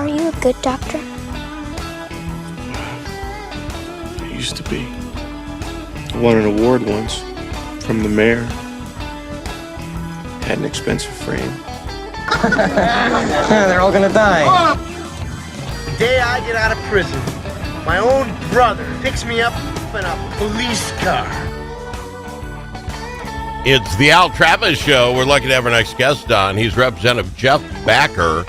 Are you a good doctor? I used to be. I won an award once from the mayor. Had an expensive frame. They're all gonna die. The day I get out of prison, my own brother picks me up in a police car. It's the Al Travis Show. We're lucky to have our next guest on. He's Representative Jeff Backer.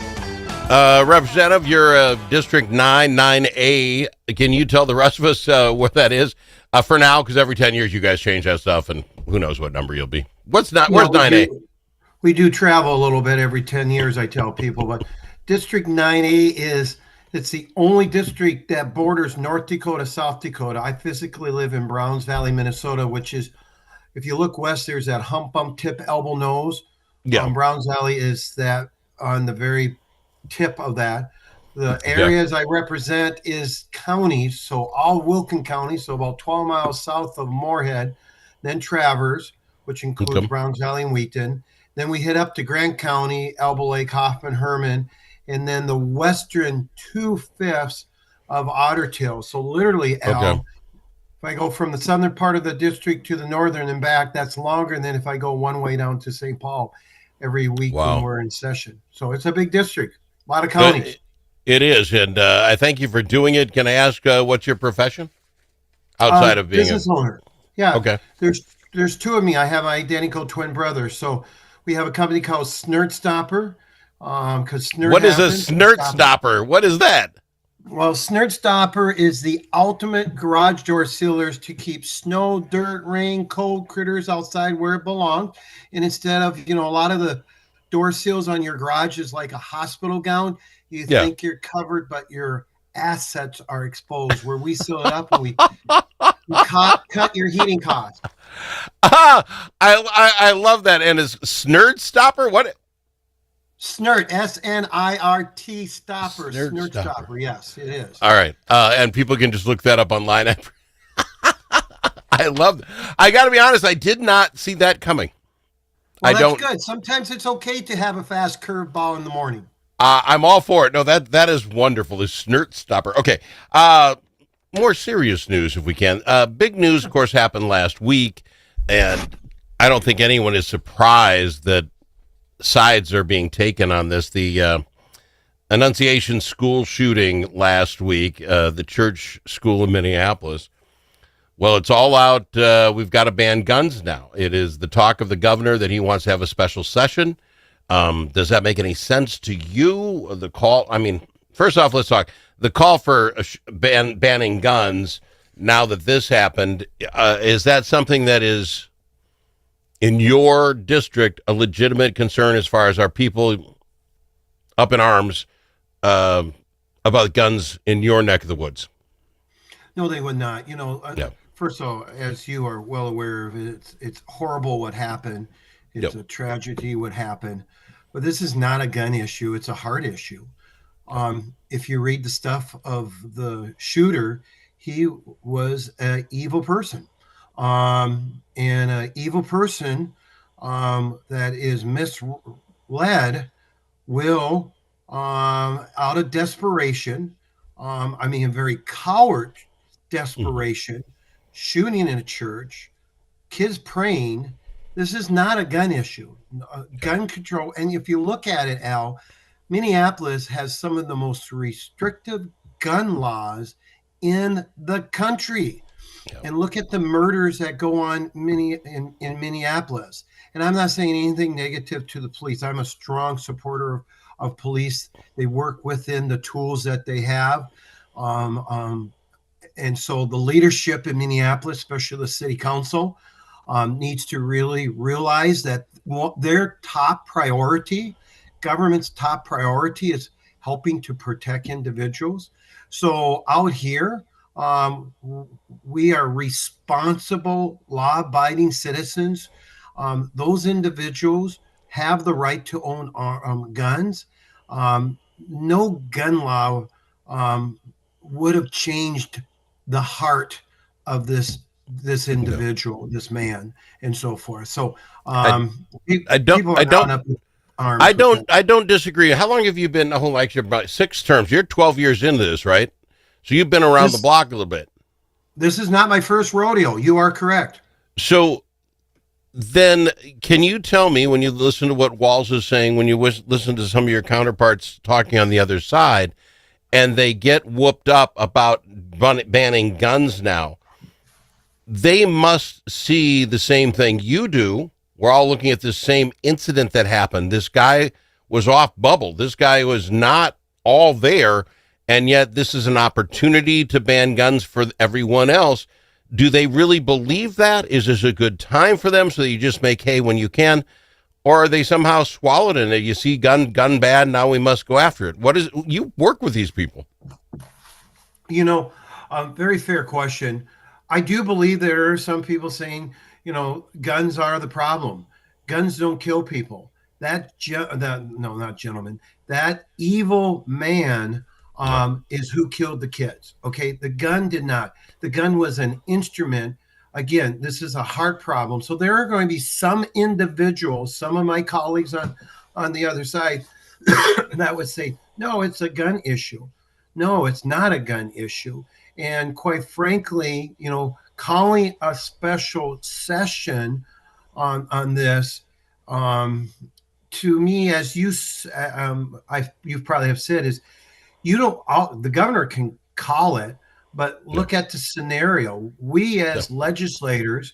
Representative, you're District 9, 9A. Can you tell the rest of us what that is for now? Because every 10 years you guys change that stuff, and who knows what number you'll be. Where's 9A? We do travel a little bit every 10 years, I tell people, but District 9A it's the only district that borders North Dakota, South Dakota. I physically live in Browns Valley, Minnesota, which is, if you look west, there's that hump bump tip elbow nose. Yeah. Browns Valley is that on the very tip of that. The areas I represent is counties, so all Wilkin County, so about 12 miles south of Moorhead, then Traverse, which includes Browns Valley and Wheaton. Then we hit up to Grant County, Elbow Lake, Hoffman, Herman, and then the western 2/5 of Otter Tail. So literally, Al, if I go from the southern part of the district to the northern and back, that's longer than if I go one way down to St. Paul every week when we're in session. So it's a big district, a lot of counties. It is, and I thank you for doing it. Can I ask what's your profession outside of being business owner? Yeah. Okay. There's two of me. I have identical twin brothers. So we have a company called Snert Stopper. Because what is a Snert Stopper? What is that? Well, Snert Stopper is the ultimate garage door sealers to keep snow, dirt, rain, cold critters outside where it belongs. And instead of, a lot of the door seals on your garage is like a hospital gown. You think you're covered, but your assets are exposed. Where we seal it up and we cut your heating costs. I love that. And is Snert Stopper what? Snert, SNIRT Stopper. Snert Stopper. Yes, it is. All right. And people can just look that up online. I love it. I got to be honest, I did not see that coming. Well, that's good. Sometimes it's okay to have a fast curveball in the morning. I'm all for it. No, that is wonderful. The Snert Stopper. Okay. More serious news, if we can. Big news, of course, happened last week, and I don't think anyone is surprised that sides are being taken on this. The Annunciation school shooting last week, the church school in Minneapolis. Well, it's all out. We've got to ban guns now. It is the talk of the governor that he wants to have a special session. Does that make any sense to you? The call, first off, let's talk. The call for banning guns, now that this happened, is that something that is, in your district, a legitimate concern as far as our people up in arms about guns in your neck of the woods? No, they would not. First of all, as you are well aware of, it's horrible what happened. It's a tragedy what happened. But this is not a gun issue. It's a heart issue. If you read the stuff of the shooter, he was an evil person. And an evil person that is misled will, out of desperation, a very coward desperation, shooting in a church, kids praying. This is not a gun issue. Gun control, and if you look at it, Al, Minneapolis has some of the most restrictive gun laws in the country. And look at the murders that go on in Minneapolis. And I'm not saying anything negative to the police. I'm a strong supporter of police. They work within the tools that they have. And so the leadership in Minneapolis, especially the city council, needs to really realize that their top priority, government's top priority, is helping to protect individuals. So out here, we are responsible, law-abiding citizens. Those individuals have the right to own guns. No gun law would have changed the heart of this individual, this man, and so forth. So I don't arms. I don't disagree. How long have you been? Oh, like you're about 6 terms. You're 12 years into this, right? So you've been around the block a little bit. This is not my first rodeo. You are correct. So then can you tell me, when you listen to what Walz is saying, when you listen to some of your counterparts talking on the other side, and they get whooped up about banning guns now, they must see the same thing you do. We're all looking at this same incident that happened. This guy was off bubble. This guy was not all there, and yet this is an opportunity to ban guns for everyone else. Do they really believe that? Is this a good time for them so that you just make hay when you can? Or are they somehow swallowed in it? You see gun bad, now we must go after it. What is you work with these people? You know, very fair question. I do believe there are some people saying, you know, guns are the problem. Guns don't kill people. That evil man is who killed the kids. Okay, the gun did not. The gun was an instrument. Again, this is a heart problem. So there are going to be some individuals, some of my colleagues on the other side, that would say, no, it's a gun issue. No, it's not a gun issue. And quite frankly, you know, calling a special session on this, to me, as you probably have said, is the governor can call it, but look at the scenario. We as legislators,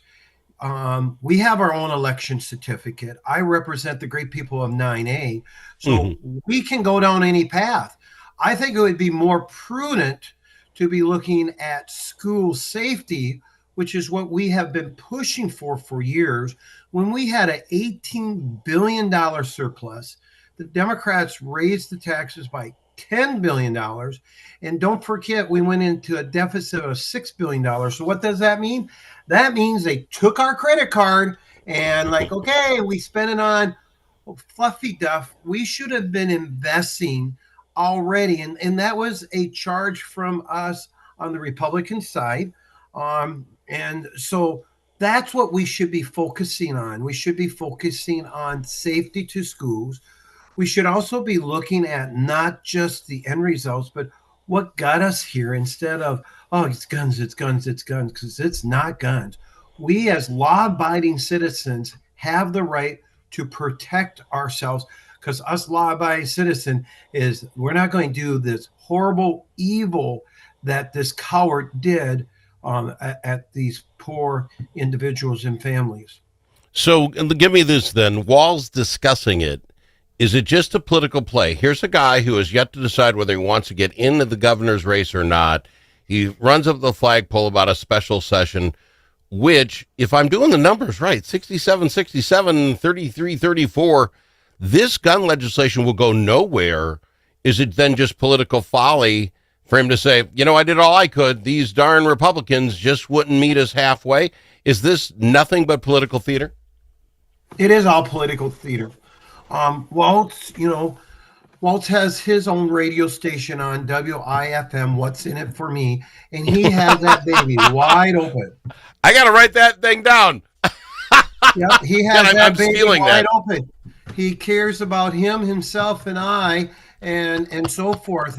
we have our own election certificate. I represent the great people of 9A, so we can go down any path. I think it would be more prudent to be looking at school safety, which is what we have been pushing for years. When we had an $18 billion surplus, the Democrats raised the taxes by $10 billion. And don't forget, we went into a deficit of $6 billion. So what does that mean? That means they took our credit card and okay, we spent it on fluffy duff. We should have been investing already. And that was a charge from us on the Republican side. And so that's what we should be focusing on. We should be focusing on safety to schools. We should also be looking at not just the end results, but what got us here, instead of, oh, it's guns, because it's not guns. We as law-abiding citizens have the right to protect ourselves, because us law-abiding citizen we're not going to do this horrible evil that this coward did at these poor individuals and families. So give me this then. Walz discussing it. Is it just a political play? Here's a guy who has yet to decide whether he wants to get into the governor's race or not. He runs up the flagpole about a special session, which, if I'm doing the numbers right, 67, 33, 34, this gun legislation will go nowhere. Is it then just political folly for him to say, you know, I did all I could. These darn Republicans just wouldn't meet us halfway? Is this nothing but political theater? It is all political theater. Walz has his own radio station on WIFM, What's in It for Me, and he has that baby wide open. I got to write that thing down. Yep, he has that baby wide open. He cares about himself, and I, and so forth.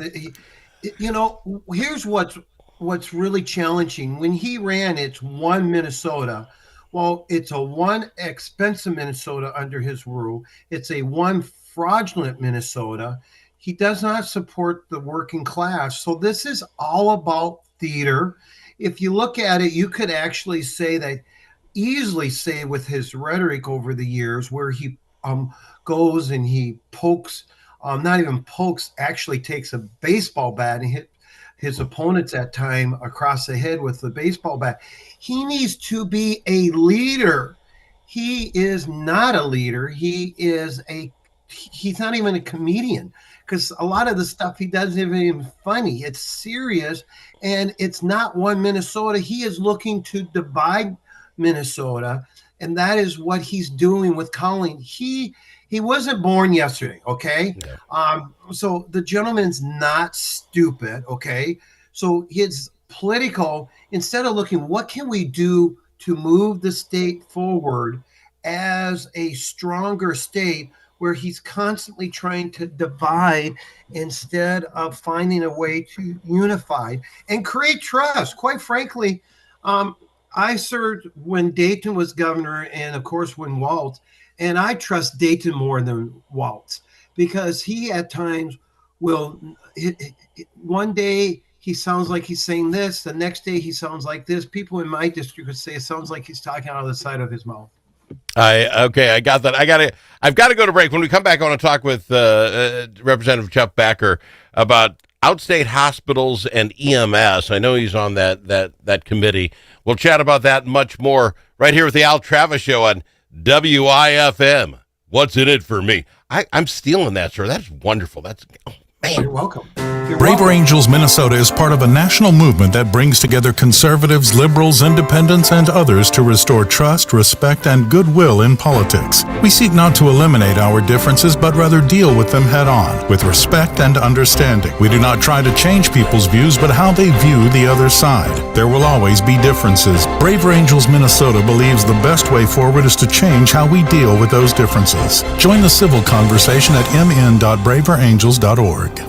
Here's what's really challenging. When he ran, it's one Minnesota. Well, it's a one expensive Minnesota under his rule. It's a one fraudulent Minnesota. He does not support the working class. So this is all about theater. If you look at it, you could actually easily say with his rhetoric over the years, where he goes and he pokes, not even pokes, actually takes a baseball bat and hit his opponents at time across the head with the baseball bat. He needs to be a leader. He is not a leader. He's not even a comedian, because a lot of the stuff he does isn't even funny. It's serious, and it's not one Minnesota. He is looking to divide Minnesota, and that is what he's doing with Colleen. He wasn't born yesterday, okay? Yeah. So the gentleman's not stupid, okay? So his political, instead of looking, what can we do to move the state forward as a stronger state? where he's constantly trying to divide instead of finding a way to unify and create trust. Quite frankly, I served when Dayton was governor, and of course when Walz, and I trust Dayton more than Walz, because he at times will, one day he sounds like he's saying this, the next day he sounds like this. People in my district would say it sounds like he's talking out of the side of his mouth. I got that. I've got to go to break. When we come back, I want to talk with Representative Jeff Backer about outstate hospitals and EMS. I know he's on that committee. We'll chat about that and much more right here with the Al Travis Show on WIFM. What's in it for me? I'm stealing that, sir. That's wonderful. That's, oh, man. You're welcome. Braver Angels Minnesota is part of a national movement that brings together conservatives, liberals, independents, and others to restore trust, respect, and goodwill in politics. We seek not to eliminate our differences, but rather deal with them head on, with respect and understanding. We do not try to change people's views, but how they view the other side. There will always be differences. Braver Angels Minnesota believes the best way forward is to change how we deal with those differences. Join the civil conversation at mn.braverangels.org.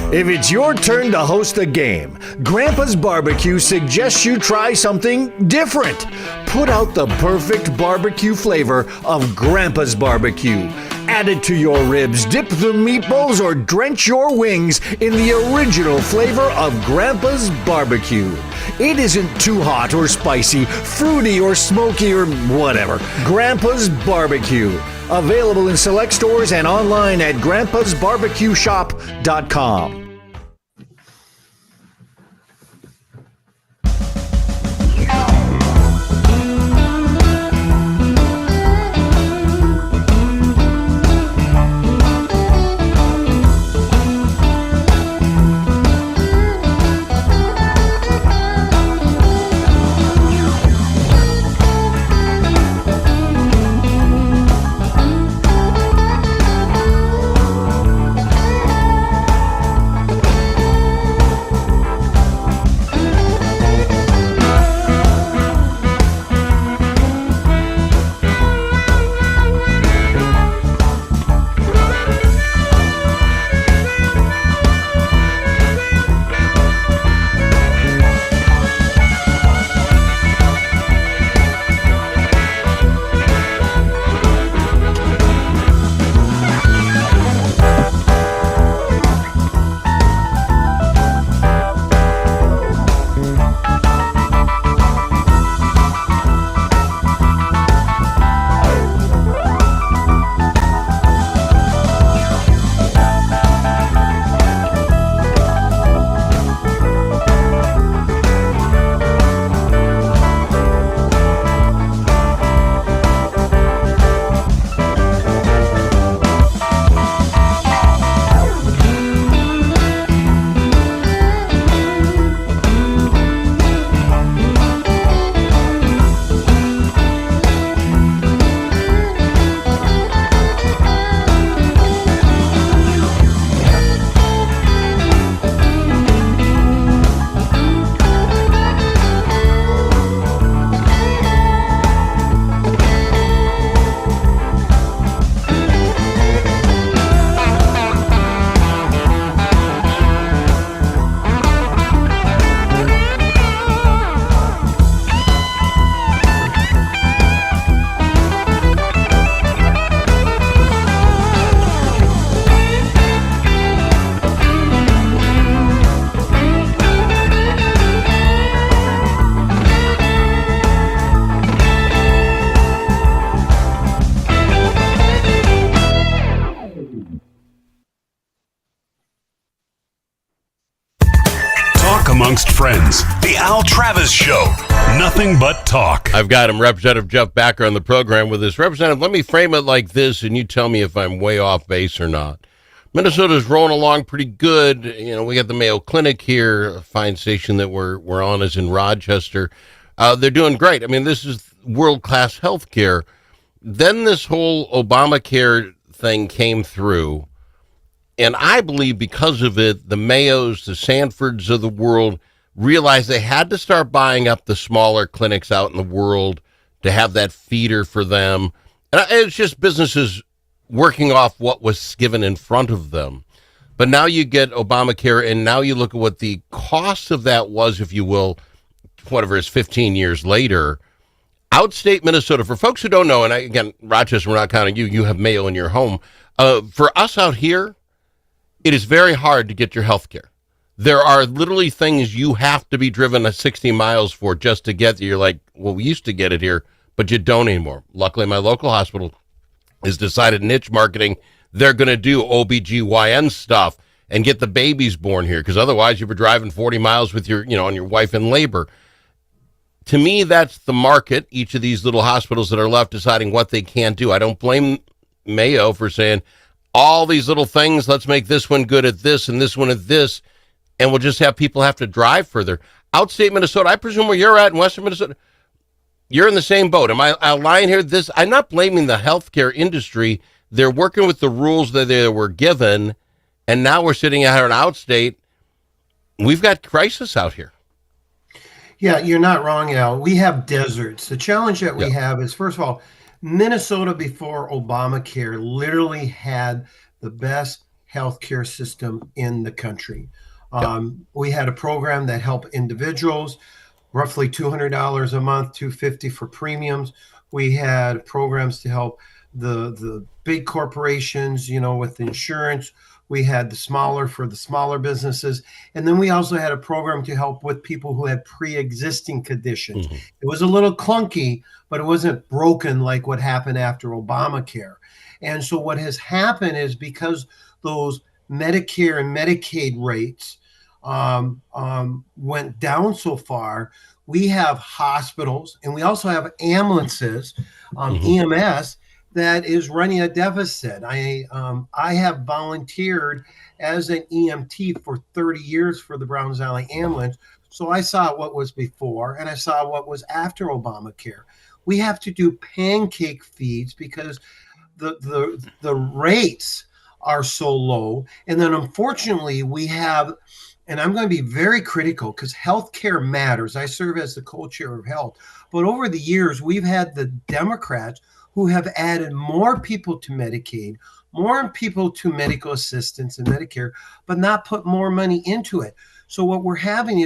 If it's your turn to host a game, Grandpa's Barbecue suggests you try something different. Put out the perfect barbecue flavor of Grandpa's Barbecue. Add it to your ribs, dip the meatballs, or drench your wings in the original flavor of Grandpa's Barbecue. It isn't too hot or spicy, fruity or smoky or whatever. Grandpa's Barbecue. Available in select stores and online at grandpasbarbecueshop.com. Amongst friends, the Al Travis Show. Nothing but talk. I've got him, Representative Jeff Backer, on the program with us. Representative, let me frame it like this, and you tell me if I'm way off base or not. Minnesota's rolling along pretty good. You know, we got the Mayo Clinic here, a fine station that we're on is in Rochester. They're doing great. I mean, this is world-class health care. Then this whole Obamacare thing came through. And I believe because of it, the Mayos, the Sanfords of the world realized they had to start buying up the smaller clinics out in the world to have that feeder for them. And it's just businesses working off what was given in front of them. But now you get Obamacare, and now you look at what the cost of that was, if you will, whatever is 15 years later. Outstate Minnesota, for folks who don't know, and again, Rochester, we're not counting you, you have Mayo in your home. For us out here, it is very hard to get your health care. There are literally things you have to be driven 60 miles for just to get there. You're like, well, we used to get it here, but you don't anymore. Luckily, my local hospital has decided niche marketing. They're going to do OBGYN stuff and get the babies born here, because otherwise you were driving 40 miles with your, and your wife in labor. To me, that's the market, each of these little hospitals that are left deciding what they can't do. I don't blame Mayo for saying, all these little things, let's make this one good at this and this one at this, and we'll just have people have to drive further. Outstate Minnesota, I presume where you're at in western Minnesota, you're in the same boat. Am I lying here? I'm not blaming the healthcare industry. They're working with the rules that they were given, and now we're sitting out here in outstate. We've got crisis out here. Yeah, you're not wrong, Al. We have deserts. The challenge that we have is, first of all, Minnesota before Obamacare literally had the best healthcare system in the country. We had a program that helped individuals, roughly $200 a month, $250 for premiums. We had programs to help the big corporations, with insurance. We had the smaller businesses. And then we also had a program to help with people who had pre-existing conditions. Mm-hmm. It was a little clunky, but it wasn't broken like what happened after Obamacare. And so what has happened is, because those Medicare and Medicaid rates went down so far, we have hospitals and we also have ambulances, EMS, that is running a deficit. I have volunteered as an EMT for 30 years for the Browns Valley Ambulance. So I saw what was before and I saw what was after Obamacare. We have to do pancake feeds because the rates are so low. And then unfortunately we have, and I'm going to be very critical because healthcare matters. I serve as the co-chair of health. But over the years, we've had the Democrats who have added more people to Medicaid, more people to medical assistance and Medicare, but not put more money into it. So what we're having,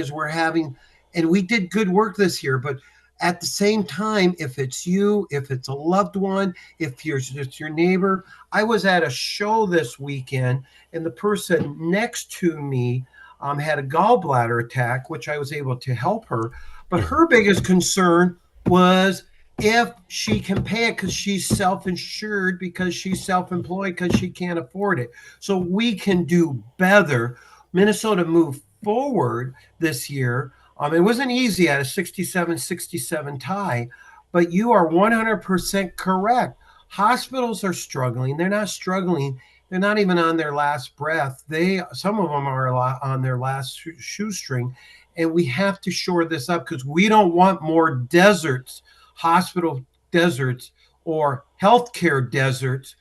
and we did good work this year, but at the same time, if it's you, if it's a loved one, if it's your neighbor. I was at a show this weekend and the person next to me had a gallbladder attack, which I was able to help her. But her biggest concern was if she can pay it because she's self-insured, because she's self-employed, because she can't afford it. So we can do better. Minnesota moved forward this year. It wasn't easy at a 67-67 tie, but you are 100% correct. Hospitals are struggling. They're not struggling. They're not even on their last breath. Some of them are on their last shoestring, and we have to shore this up because we don't want more deserts, hospital deserts or healthcare deserts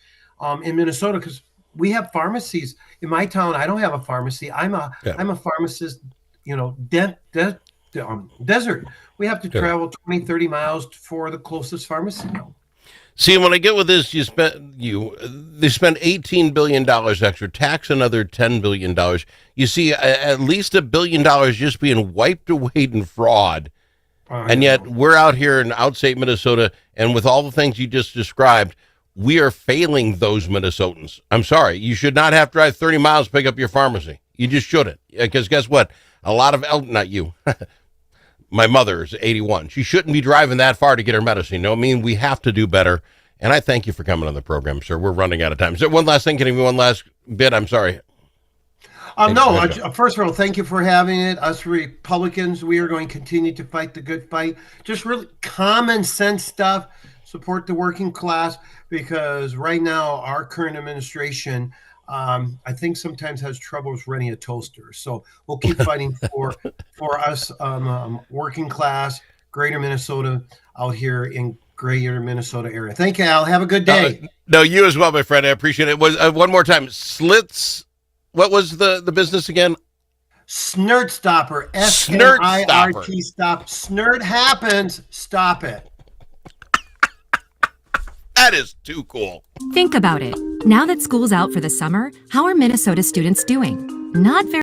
in Minnesota, because we have pharmacies. In my town, I don't have a pharmacy. I'm a pharmacist, desert. We have to travel 20, 30 miles for the closest pharmacy. See, when I get with this, they spend $18 billion extra, tax another $10 billion. You see, at least $1 billion just being wiped away in fraud. And yet we're out here in outstate Minnesota, and with all the things you just described, we are failing those Minnesotans. I'm sorry. You should not have to drive 30 miles to pick up your pharmacy. You just shouldn't. Because guess what? A lot of, not you, my mother is 81. She shouldn't be driving that far to get her medicine. No, I mean, we have to do better. And I thank you for coming on the program, sir. We're running out of time. Is there one last thing? Can you give me one last bit? I'm sorry. First of all, thank you for having it. Us Republicans, we are going to continue to fight the good fight. Just really common sense stuff. Support the working class, because right now our current administration, I think sometimes has troubles running a toaster. So we'll keep fighting for us, working class, greater Minnesota out here in greater Minnesota area. Thank you, Al. Have a good day. No, you as well, my friend. I appreciate it. One more time, Slits. What was the business again? Snert Stopper. SNIRT Stop. Snert happens. Stop it. That is too cool. Think about it. Now that school's out for the summer, how are Minnesota students doing? Not very